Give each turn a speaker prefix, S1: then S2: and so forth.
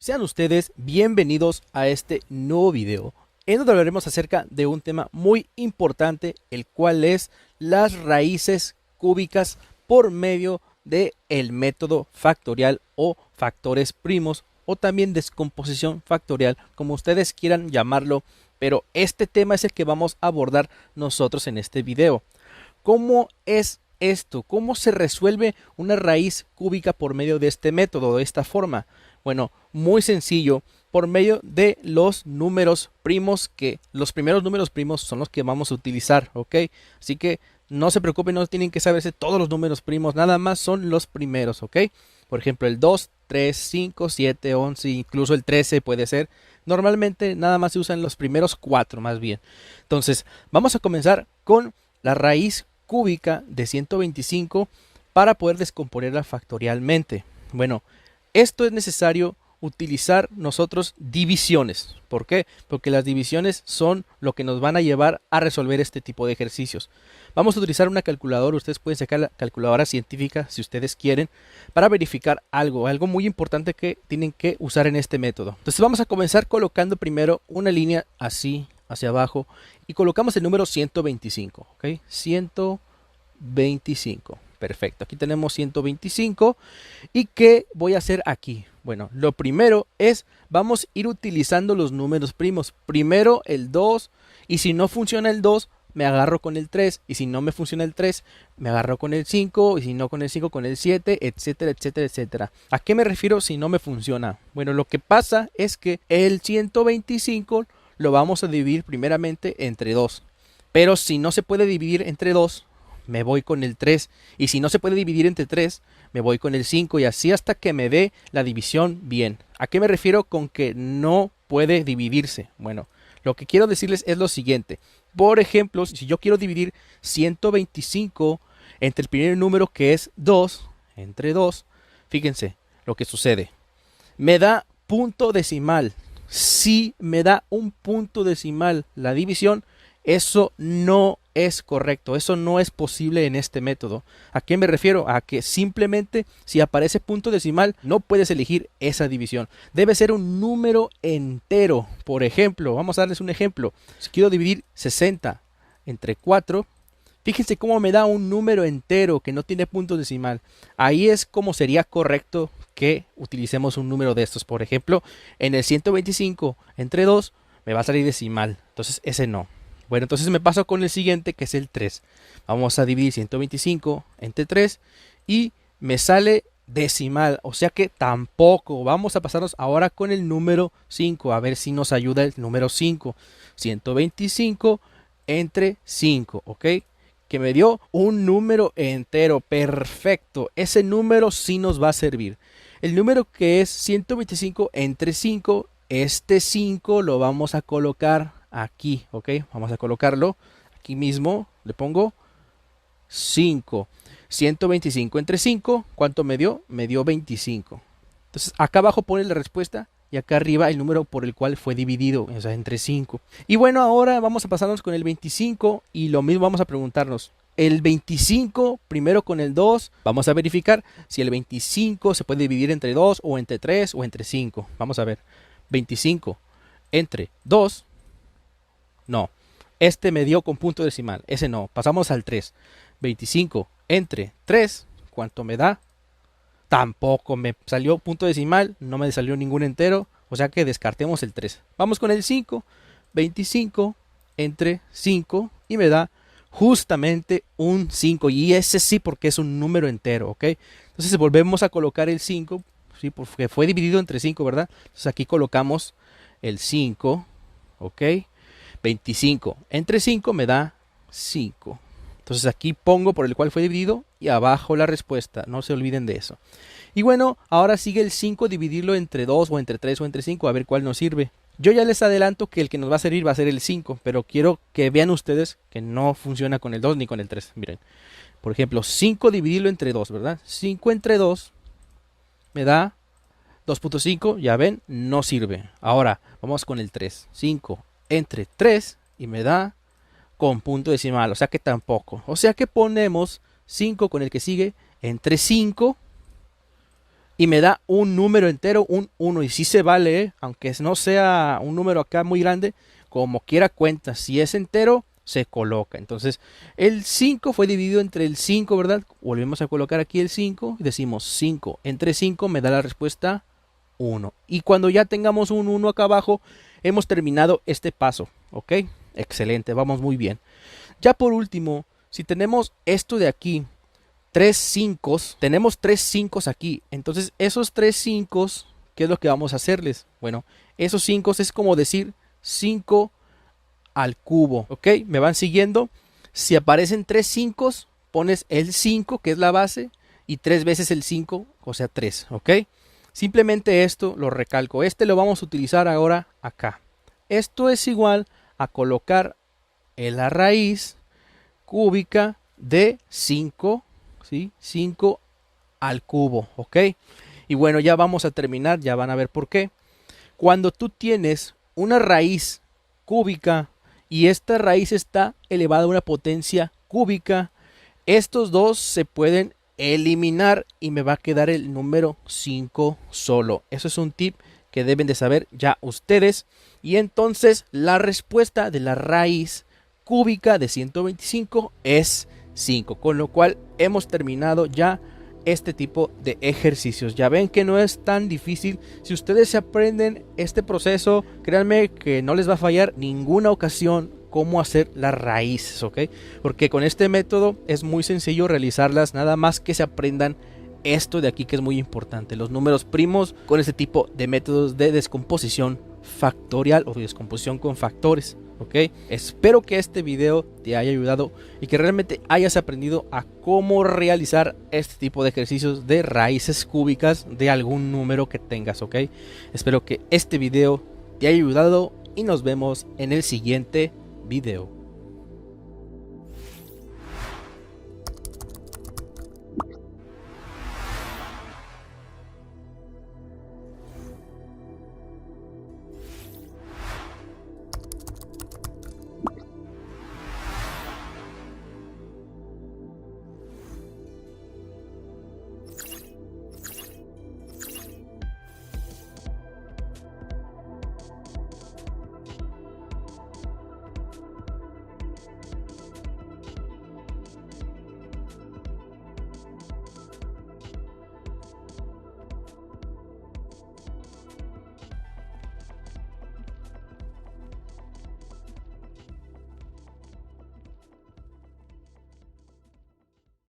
S1: Sean ustedes bienvenidos a este nuevo video, en donde hablaremos acerca de un tema muy importante, el cual es las raíces cúbicas por medio del método factorial o factores primos, o también descomposición factorial, como ustedes quieran llamarlo, pero este tema es el que vamos a abordar nosotros en este video. ¿Cómo es esto? ¿Cómo se resuelve una raíz cúbica por medio de este método, de esta forma? Bueno, muy sencillo, por medio de los números primos, que los primeros números primos son los que vamos a utilizar, ¿ok? Así que no se preocupen, no tienen que saberse todos los números primos, nada más son los primeros, ¿ok? Por ejemplo, el 2, 3, 5, 7, 11, incluso el 13 puede ser. Normalmente nada más se usan los primeros 4 más bien. Entonces, vamos a comenzar con la raíz cúbica de 125 para poder descomponerla factorialmente. Bueno, esto es necesario utilizar nosotros divisiones. ¿Por qué? Porque las divisiones son lo que nos van a llevar a resolver este tipo de ejercicios. Vamos a utilizar una calculadora. Ustedes pueden sacar la calculadora científica si ustedes quieren para verificar algo muy importante que tienen que usar en este método. Entonces vamos a comenzar colocando primero una línea así hacia abajo y colocamos el número 125, ¿ok? 125. Perfecto, aquí tenemos 125. ¿Y qué voy a hacer aquí? Bueno, lo primero es, vamos a ir utilizando los números primos. Primero el 2, y si no funciona el 2, me agarro con el 3, y si no me funciona el 3, me agarro con el 5, y si no con el 5, con el 7, etcétera, etcétera, etcétera. ¿A qué me refiero si no me funciona? Bueno, lo que pasa es que el 125 lo vamos a dividir primeramente entre 2. Pero si no se puede dividir entre 2, me voy con el 3. Y si no se puede dividir entre 3, me voy con el 5. Y así hasta que me dé la división bien. ¿A qué me refiero con que no puede dividirse? Bueno, lo que quiero decirles es lo siguiente. Por ejemplo, si yo quiero dividir 125 entre el primer número, que es 2, entre 2, fíjense lo que sucede. Me da punto decimal. Si me da un punto decimal la división, eso no es correcto, eso no es posible en este método. ¿A qué me refiero? A que simplemente si aparece punto decimal no puedes elegir esa división. Debe ser un número entero. Por ejemplo, vamos a darles un ejemplo. Si quiero dividir 60 entre 4, fíjense cómo me da un número entero que no tiene punto decimal. Ahí es como sería correcto que utilicemos un número de estos. Por ejemplo, en el 125 entre 2 me va a salir decimal. Entonces ese no. Bueno, entonces me paso con el siguiente, que es el 3. Vamos a dividir 125 entre 3 y me sale decimal, o sea que tampoco. Vamos a pasarnos ahora con el número 5, a ver si nos ayuda el número 5. 125 entre 5, ¿ok? Que me dio un número entero, perfecto. Ese número sí nos va a servir. El número que es 125 entre 5, este 5 lo vamos a colocar aquí, ¿ok? Vamos a colocarlo aquí mismo, le pongo 5. 125 entre 5, ¿cuánto me dio? Me dio 25. Entonces acá abajo pone la respuesta y acá arriba el número por el cual fue dividido, o sea, entre 5. Y bueno, ahora vamos a pasarnos con el 25 y lo mismo vamos a preguntarnos. El 25, primero con el 2, vamos a verificar si el 25 se puede dividir entre 2 o entre 3 o entre 5. Vamos a ver, 25 entre 2, no, este me dio con punto decimal, ese no, pasamos al 3. 25 entre 3, ¿cuánto me da? Tampoco me salió punto decimal, no me salió ningún entero, o sea que descartemos el 3. Vamos con el 5, 25 entre 5 y me da justamente un 5, y ese sí porque es un número entero, ¿ok? Entonces volvemos a colocar el 5, sí, porque fue dividido entre 5, ¿verdad? Entonces aquí colocamos el 5, ¿ok? 25 entre 5 me da 5. Entonces aquí pongo por el cual fue dividido y abajo la respuesta. No se olviden de eso. Y bueno, ahora sigue el 5, dividirlo entre 2 o entre 3 o entre 5, a ver cuál nos sirve. Yo ya les adelanto que el que nos va a servir va a ser el 5, pero quiero que vean ustedes que no funciona con el 2 ni con el 3. Miren, por ejemplo, 5 dividirlo entre 2, ¿verdad? 5 entre 2 me da 2.5, ya ven, no sirve. Ahora, vamos con el 3. 5 entre 3 y me da con punto decimal, o sea que tampoco. O sea que ponemos 5 con el que sigue entre 5 y me da un número entero, un 1. Y sí se vale, ¿eh? Aunque no sea un número acá muy grande, como quiera cuenta. Si es entero, se coloca. Entonces, el 5 fue dividido entre el 5, ¿verdad? Volvemos a colocar aquí el 5 y decimos 5 entre 5 me da la respuesta 1. Y cuando ya tengamos un 1 acá abajo, hemos terminado este paso, ¿ok? Excelente, vamos muy bien. Ya por último, si tenemos esto de aquí, 3 5, tenemos 3 5 aquí. Entonces, esos 3 5, ¿qué es lo que vamos a hacerles? Bueno, esos 5 es como decir 5 al cubo, ¿ok? ¿Me van siguiendo? Si aparecen 3 5, pones el 5, que es la base, y 3 veces el 5, o sea 3, ¿ok? Simplemente esto lo recalco. Este lo vamos a utilizar ahora acá. Esto es igual a colocar en la raíz cúbica de 5, ¿sí? 5 al cubo, ¿ok? Y bueno, ya vamos a terminar, ya van a ver por qué. Cuando tú tienes una raíz cúbica y esta raíz está elevada a una potencia cúbica, estos dos se pueden eliminar y me va a quedar el número 5 solo. Eso es un tip que deben de saber ya ustedes. Y entonces la respuesta de la raíz cúbica de 125 es 5, con lo cual hemos terminado ya este tipo de ejercicios. Ya ven que no es tan difícil. Si ustedes se aprenden este proceso, créanme que no les va a fallar ninguna ocasión cómo hacer las raíces, ¿ok? Porque con este método es muy sencillo realizarlas, nada más que se aprendan esto de aquí que es muy importante, los números primos con este tipo de métodos de descomposición factorial o descomposición con factores, ¿ok? Espero que este video te haya ayudado y que realmente hayas aprendido a cómo realizar este tipo de ejercicios de raíces cúbicas de algún número que tengas, ¿ok? Espero que este video te haya ayudado y nos vemos en el siguiente video.